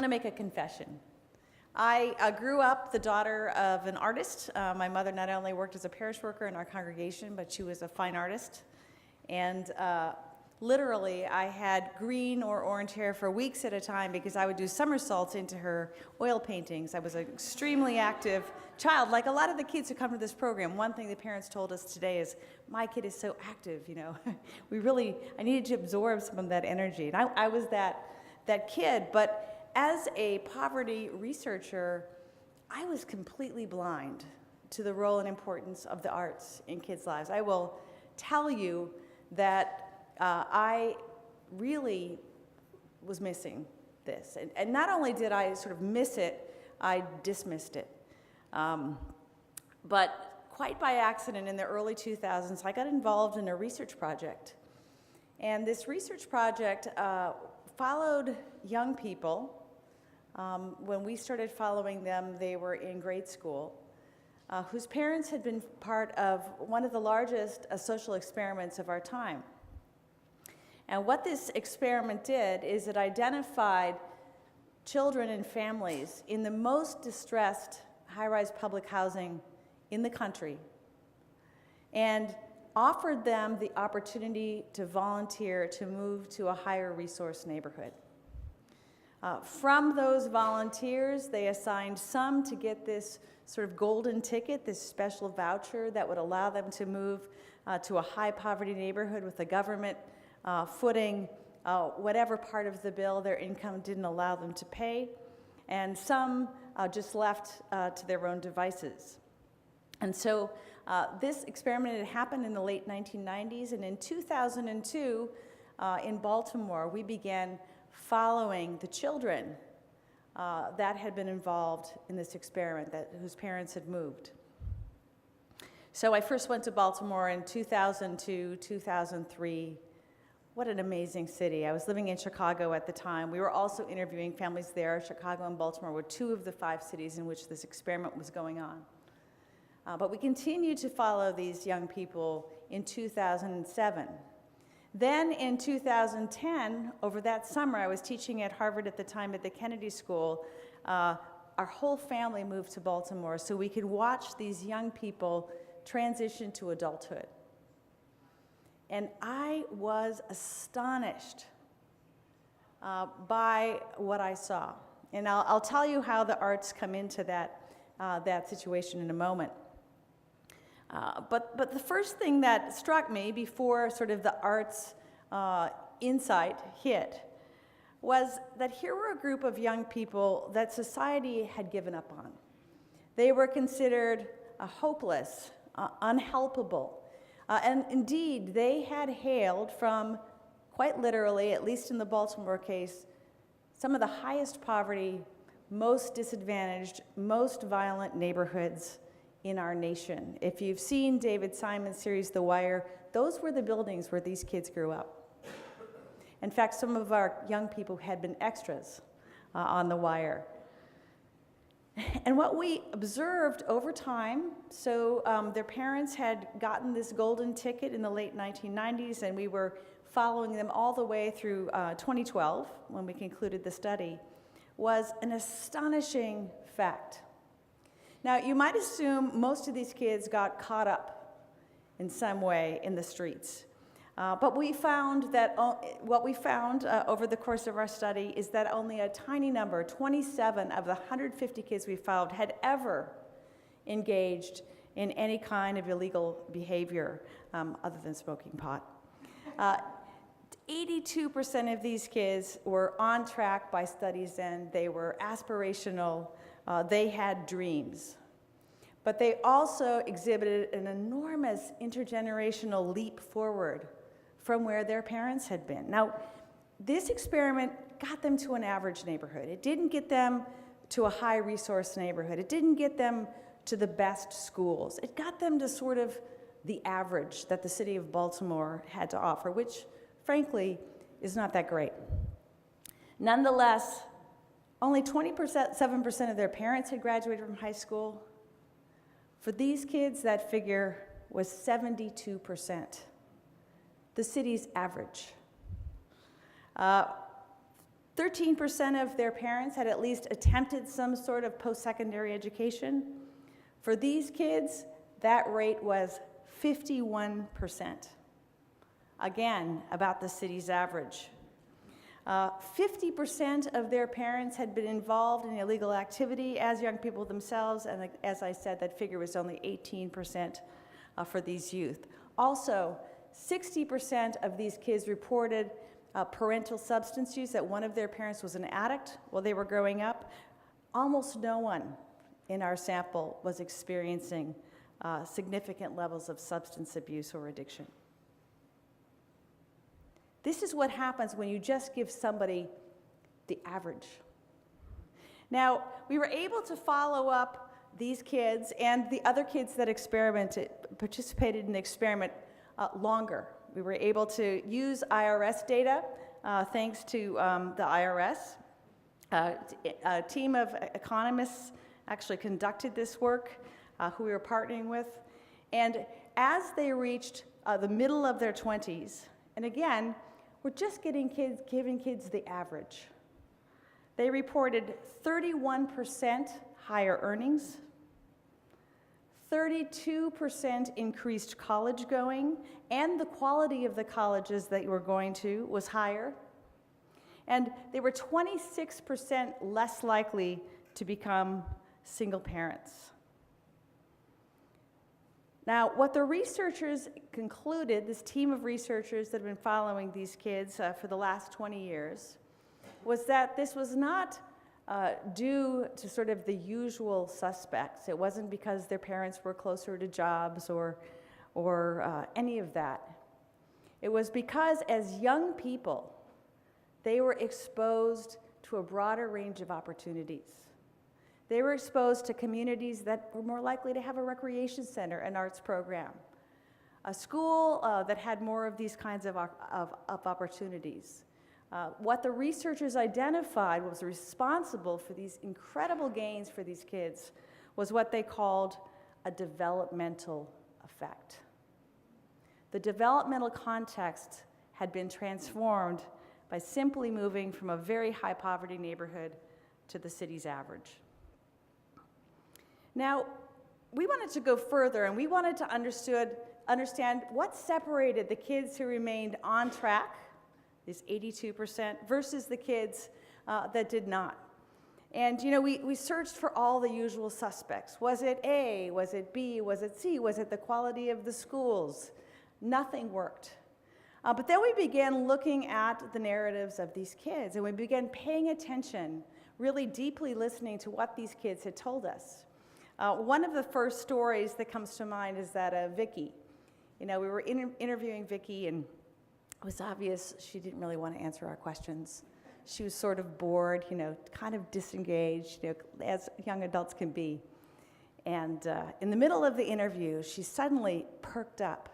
want to make a confession. I grew up the daughter of an artist. My mother not only worked as a parish worker in our congregation, but she was a fine artist. And literally, I had green or orange hair for weeks at a time because I would do somersaults into her oil paintings. I was an extremely active child, like a lot of the kids who come to this program. One thing the parents told us today is, my kid is so active, you know. I needed to absorb some of that energy. And I was that kid, but as a poverty researcher, I was completely blind to the role and importance of the arts in kids' lives. I will tell you that I really was missing this. And not only did I sort of miss it, I dismissed it. But quite by accident in the early 2000s, I got involved in a research project. And this research project followed young people. When we started following them, they were in grade school, whose parents had been part of one of the largest social experiments of our time. And what this experiment did is it identified children and families in the most distressed high-rise public housing in the country and offered them the opportunity to volunteer to move to a higher resource neighborhood. From those volunteers, they assigned some to get this sort of golden ticket, this special voucher that would allow them to move to a high poverty neighborhood with the government footing whatever part of the bill their income didn't allow them to pay, and some just left to their own devices. And so this experiment had happened in the late 1990s, and in 2002 in Baltimore, we began following the children that had been involved in this experiment, whose parents had moved. So I first went to Baltimore in 2002, 2003. What an amazing city. I was living in Chicago at the time. We were also interviewing families there. Chicago and Baltimore were two of the 5 cities in which this experiment was going on. But we continued to follow these young people in 2007. Then in 2010, over that summer, I was teaching at Harvard at the time at the Kennedy School. Our whole family moved to Baltimore so we could watch these young people transition to adulthood. And I was astonished by what I saw. And I'll tell you how the arts come into that situation in a moment. But the first thing that struck me before sort of the arts insight hit was that here were a group of young people that society had given up on. They were considered hopeless, unhelpable, and indeed they had hailed from, quite literally, at least in the Baltimore case, some of the highest poverty, most disadvantaged, most violent neighborhoods in our nation. If you've seen David Simon's series, The Wire, those were the buildings where these kids grew up. In fact, some of our young people had been extras on The Wire. And what we observed over time, so their parents had gotten this golden ticket in the late 1990s, and we were following them all the way through 2012, when we concluded the study, was an astonishing fact. Now, you might assume most of these kids got caught up in some way in the streets. But we found that what we found over the course of our study is that only a tiny number, 27 of the 150 kids we followed, had ever engaged in any kind of illegal behavior other than smoking pot. 82% of these kids were on track by studies end. They were aspirational. They had dreams. But they also exhibited an enormous intergenerational leap forward from where their parents had been. Now, this experiment got them to an average neighborhood. It didn't get them to a high-resource neighborhood. It didn't get them to the best schools. It got them to sort of the average that the city of Baltimore had to offer, which, frankly, is not that great. Nonetheless, only 7% of their parents had graduated from high school. For these kids, that figure was 72%, the city's average. 30% 13% of their parents had at least attempted some sort of post-secondary education. For these kids, that rate was 51%. Again, about the city's average. 50% of their parents had been involved in illegal activity as young people themselves, and as I said, that figure was only 18% for these youth. Also, 60% of these kids reported parental substance use, that one of their parents was an addict while they were growing up. Almost no one in our sample was experiencing significant levels of substance abuse or addiction. This is what happens when you just give somebody the average. Now, we were able to follow up these kids and the other kids that participated in the experiment longer. We were able to use IRS data, thanks to the IRS. A team of economists actually conducted this work, who we were partnering with. And as they reached the middle of their 20s, and again, we're just giving kids the average. They reported 31% higher earnings, 32% increased college going, and the quality of the colleges that you were going to was higher. And they were 26% less likely to become single parents. Now, what the researchers concluded, this team of researchers that have been following these kids for the last 20 years, was that this was not due to sort of the usual suspects. It wasn't because their parents were closer to jobs or any of that. It was because as young people, they were exposed to a broader range of opportunities. They were exposed to communities that were more likely to have a recreation center, an arts program, a school that had more of these kinds of opportunities. What the researchers identified was responsible for these incredible gains for these kids was what they called a developmental effect. The developmental context had been transformed by simply moving from a very high poverty neighborhood to the city's average. Now, we wanted to go further, and we wanted to understand what separated the kids who remained on track, these 82%, versus the kids that did not. And we searched for all the usual suspects. Was it A? Was it B? Was it C? Was it the quality of the schools? Nothing worked. But then we began looking at the narratives of these kids, and we began paying attention, really deeply listening to what these kids had told us. One of the first stories that comes to mind is that of Vicky. We were interviewing Vicky, and it was obvious she didn't really want to answer our questions. She was sort of bored, kind of disengaged, as young adults can be. And in the middle of the interview, she suddenly perked up,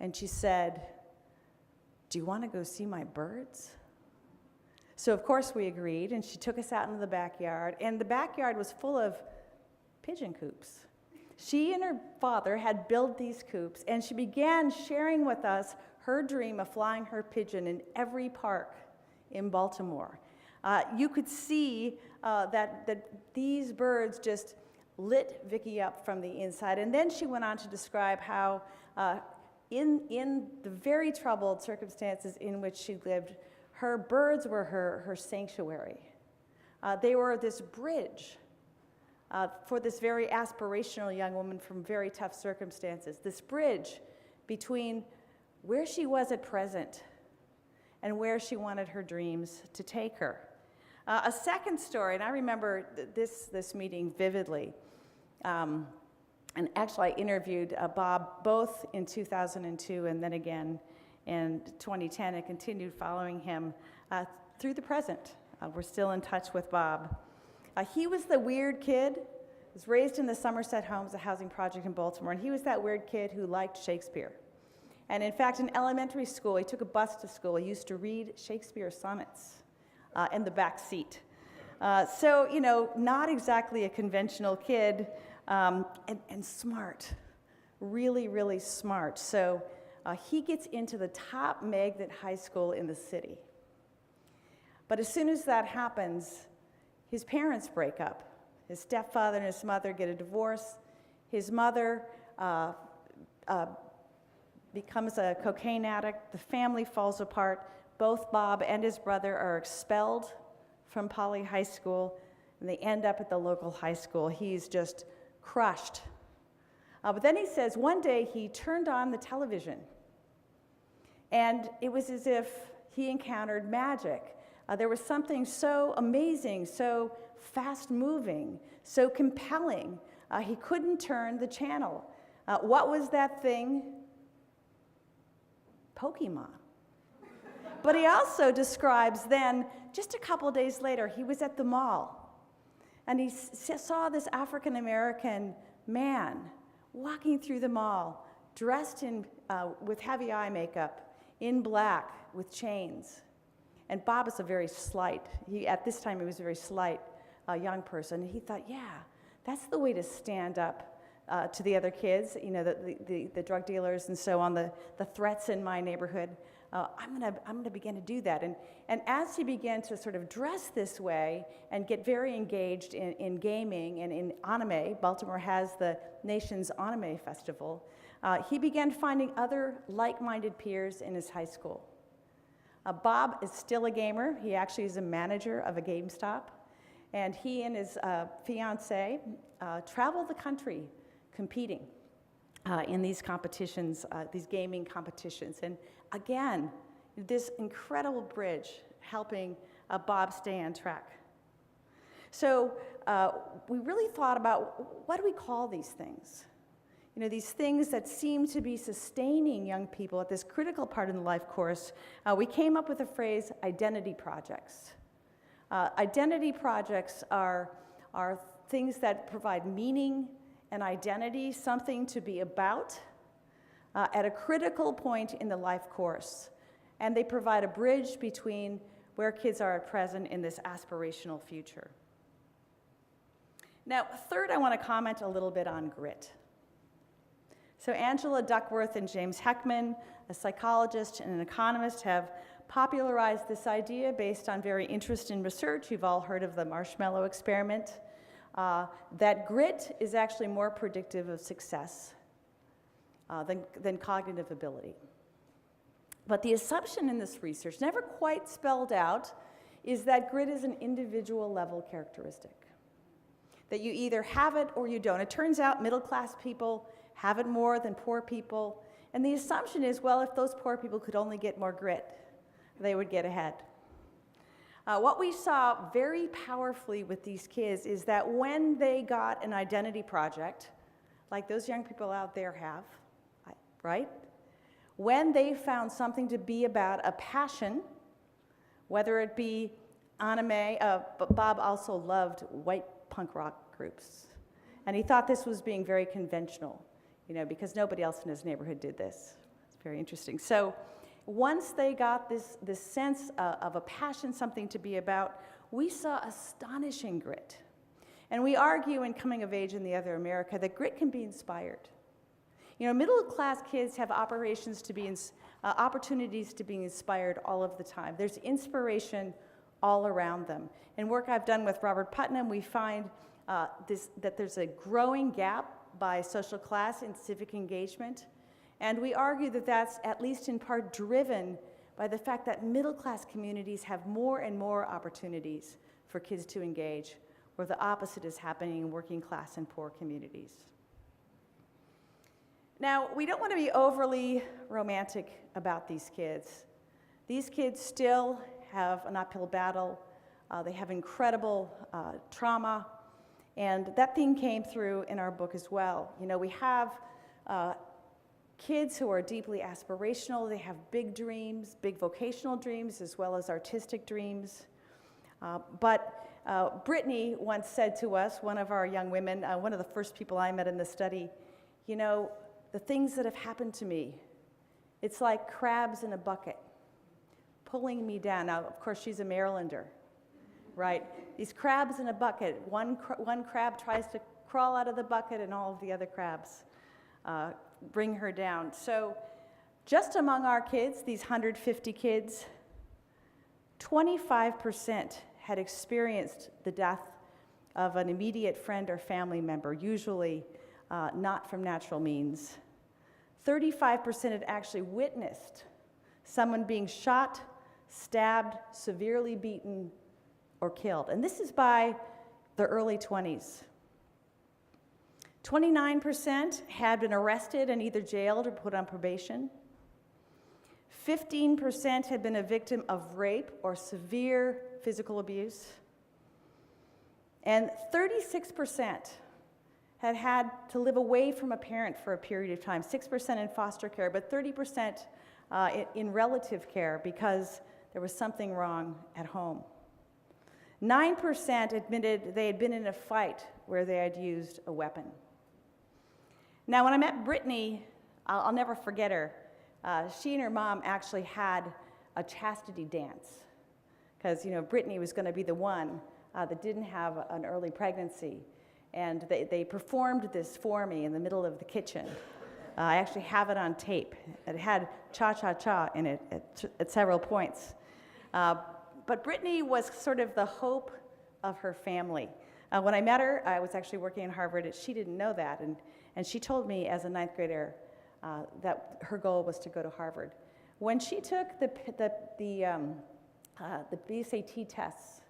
and she said, "Do you want to go see my birds?" So of course we agreed, and she took us out into the backyard, and the backyard was full of pigeon coops. She and her father had built these coops, and she began sharing with us her dream of flying her pigeon in every park in Baltimore. You could see that these birds just lit Vicky up from the inside, and then she went on to describe how in the very troubled circumstances in which she lived, her birds were her sanctuary. They were this bridge for this very aspirational young woman from very tough circumstances, this bridge between where she was at present and where she wanted her dreams to take her. A second story, and I remember this meeting vividly, and actually I interviewed Bob both in 2002 and then again in 2010 and continued following him through the present. We're still in touch with Bob. He was the weird kid, was raised in the Somerset Homes, a housing project in Baltimore, and he was that weird kid who liked Shakespeare. And in fact, in elementary school, he took a bus to school. He used to read Shakespeare sonnets in the back seat. So, not exactly a conventional kid, and smart, really, really smart. So he gets into the top magnet high school in the city. But as soon as that happens, his parents break up. His stepfather and his mother get a divorce. His mother becomes a cocaine addict. The family falls apart. Both Bob and his brother are expelled from Poly High School, and they end up at the local high school. He's just crushed. But then he says one day he turned on the television, and it was as if he encountered magic. There was something so amazing, so fast-moving, so compelling. He couldn't turn the channel. What was that thing? Pokemon. But he also describes then, just a couple days later, he was at the mall, and he saw this African-American man walking through the mall, dressed in, with heavy eye makeup, in black, with chains. And Bob is a very slight, at this time he was a very slight young person. And he thought, yeah, that's the way to stand up to the other kids, you know, the drug dealers and so on, the threats in my neighborhood. I'm gonna begin to do that. And as he began to sort of dress this way and get very engaged in gaming and in anime, Baltimore has the nation's anime festival, he began finding other like-minded peers in his high school. Bob is still a gamer. He actually is a manager of a GameStop. And he and his fiancée travel the country competing in these competitions, these gaming competitions. And again, this incredible bridge helping Bob stay on track. So we really thought about, what do we call these things? You know, these things that seem to be sustaining young people at this critical part in the life course. We came up with the phrase identity projects. Identity projects are things that provide meaning and identity, something to be about at a critical point in the life course. And they provide a bridge between where kids are at present in this aspirational future. Now, third, I want to comment a little bit on grit. So Angela Duckworth and James Heckman, a psychologist and an economist, have popularized this idea based on very interesting research. You've all heard of the marshmallow experiment, that grit is actually more predictive of success than cognitive ability. But the assumption in this research, never quite spelled out, is that grit is an individual level characteristic. That you either have it or you don't. It turns out middle-class people have it more than poor people. And the assumption is, well, if those poor people could only get more grit, they would get ahead. What we saw very powerfully with these kids is that when they got an identity project, like those young people out there have, right? When they found something to be about, a passion, whether it be anime, but Bob also loved white punk rock groups. And he thought this was being very conventional, you know, because nobody else in his neighborhood did this. It's very interesting. So once they got this sense of a passion, something to be about, we saw astonishing grit. And we argue in Coming of Age in the Other America that grit can be inspired. You know, middle-class kids have opportunities to be inspired all of the time. There's inspiration all around them. In work I've done with Robert Putnam, we find that there's a growing gap by social class in civic engagement. And we argue that that's at least in part driven by the fact that middle-class communities have more and more opportunities for kids to engage, where the opposite is happening in working class and poor communities. Now, we don't want to be overly romantic about these kids. These kids still have an uphill battle. They have incredible trauma, and that theme came through in our book as well. You know, we have kids who are deeply aspirational. They have big dreams, big vocational dreams, as well as artistic dreams. But Brittany once said to us, one of our young women, one of the first people I met in the study, you know, the things that have happened to me, it's like crabs in a bucket, pulling me down. Now, of course, she's a Marylander, right? These crabs in a bucket. One crab tries to crawl out of the bucket, and all of the other crabs bring her down. So just among our kids, these 150 kids, 25% had experienced the death of an immediate friend or family member, usually not from natural means. 35% had actually witnessed someone being shot, stabbed, severely beaten, or killed. And this is by the early 20s. 29% had been arrested and either jailed or put on probation. 15% had been a victim of rape or severe physical abuse. And 36% had had to live away from a parent for a period of time, 6% in foster care, but 30% in relative care because there was something wrong at home. 9% admitted they had been in a fight where they had used a weapon. Now, when I met Brittany, I'll never forget her. She and her mom actually had a chastity dance because, Brittany was going to be the one that didn't have an early pregnancy. And they performed this for me in the middle of the kitchen. I actually have it on tape. It had cha-cha-cha in it at several points. But Brittany was sort of the hope of her family. When I met her, I was actually working at Harvard, and she didn't know that. And she told me as a ninth grader that her goal was to go to Harvard. When she took the BSAT tests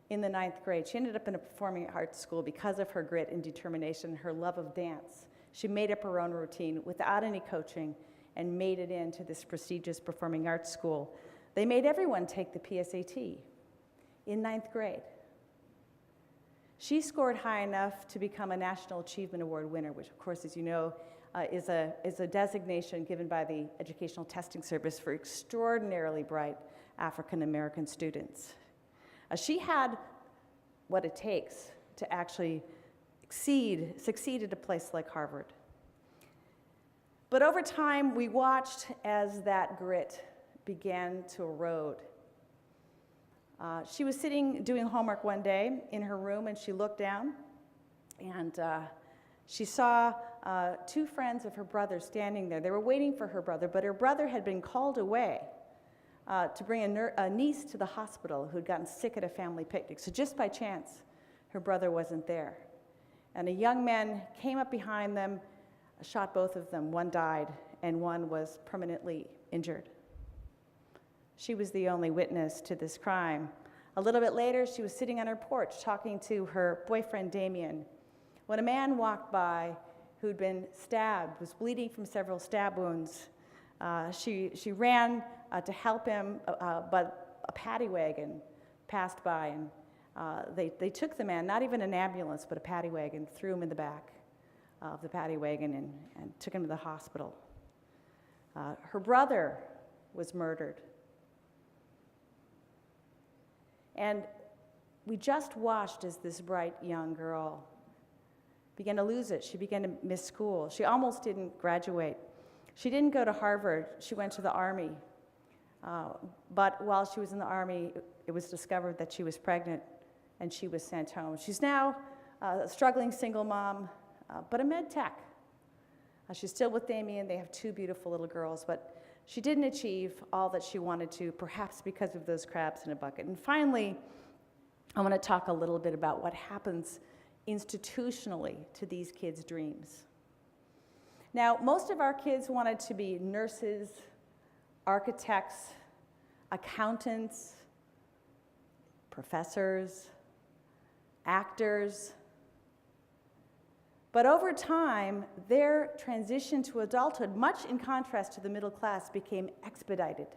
in the ninth grade, she ended up in a performing arts school because of her grit and determination, her love of dance. She made up her own routine without any coaching and made it into this prestigious performing arts school. They made everyone take the PSAT in ninth grade. She scored high enough to become a National Achievement Award winner, which, of course, as you know, is a designation given by the Educational Testing Service for extraordinarily bright African American students. She had what it takes to actually succeed at a place like Harvard. But over time, we watched as that grit began to erode. She was sitting doing homework one day in her room, and she looked down, and she saw two friends of her brother standing there. They were waiting for her brother, but her brother had been called away to bring a niece to the hospital who had gotten sick at a family picnic. So just by chance, her brother wasn't there. And a young man came up behind them, shot both of them. One died, and one was permanently injured. She was the only witness to this crime. A little bit later, she was sitting on her porch talking to her boyfriend, Damien, when a man walked by who'd been stabbed, was bleeding from several stab wounds. She ran to help him, but a paddy wagon passed by, and they took the man, not even an ambulance, but a paddy wagon, threw him in the back of the paddy wagon and took him to the hospital. Her brother was murdered. And we just watched as this bright young girl began to lose it. She began to miss school. She almost didn't graduate. She didn't go to Harvard. She went to the Army. But while she was in the Army, it was discovered that she was pregnant, and she was sent home. She's now a struggling single mom, but a med tech. She's still with Damien. They have two beautiful little girls, but she didn't achieve all that she wanted to, perhaps because of those crabs in a bucket. And finally, I want to talk a little bit about what happens institutionally to these kids' dreams. Now, most of our kids wanted to be nurses, architects, accountants, professors, actors. But over time, their transition to adulthood, much in contrast to the middle class, became expedited.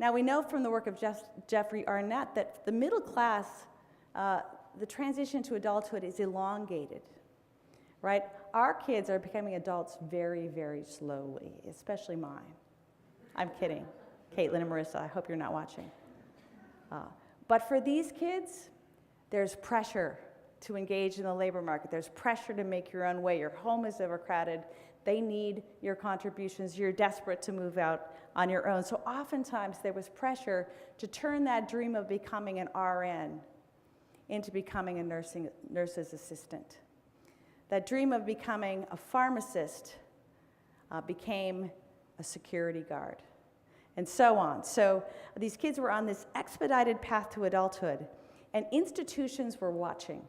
Now, we know from the work of Jeffrey Arnett that the middle class, the transition to adulthood is elongated, right? Our kids are becoming adults very, very slowly, especially mine. I'm kidding. Caitlin and Marissa, I hope you're not watching. But for these kids, there's pressure to engage in the labor market. There's pressure to make your own way. Your home is overcrowded. They need your contributions. You're desperate to move out on your own. So oftentimes there was pressure to turn that dream of becoming an RN into becoming a nurse's assistant. That dream of becoming a pharmacist became a security guard. and so on. So these kids were on this expedited path to adulthood, and institutions were watching.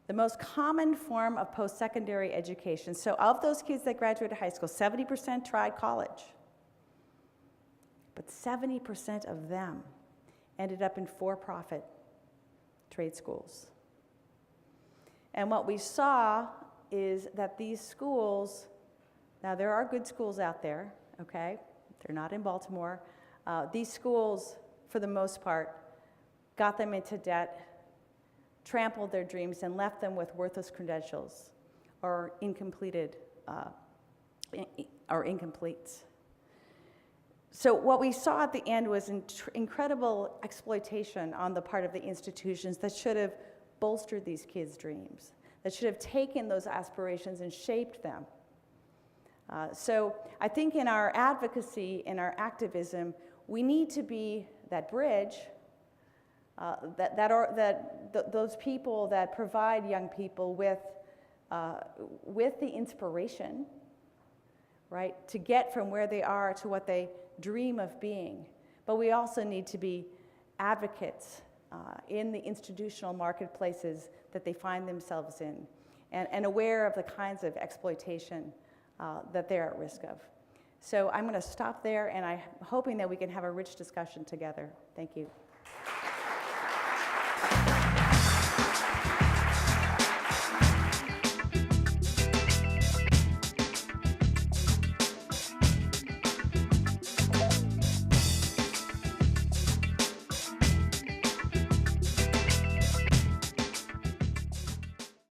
The most common form of post-secondary education, so of those kids that graduated high school, 70% tried college, but 70% of them ended up in for-profit trade schools. And what we saw is that these schools, now there are good schools out there, okay? They're not in Baltimore. These schools, for the most part, got them into debt, trampled their dreams, and left them with worthless credentials or incomplete. So what we saw at the end was incredible exploitation on the part of the institutions that should have bolstered these kids' dreams, that should have taken those aspirations and shaped them. So I think in our advocacy, in our activism, we need to be that bridge, those people that provide young people with the inspiration, right, to get from where they are to what they dream of being. But we also need to be advocates in the institutional marketplaces that they find themselves in, and aware of the kinds of exploitation that they're at risk of. So I'm going to stop there, and I'm hoping that we can have a rich discussion together. Thank you.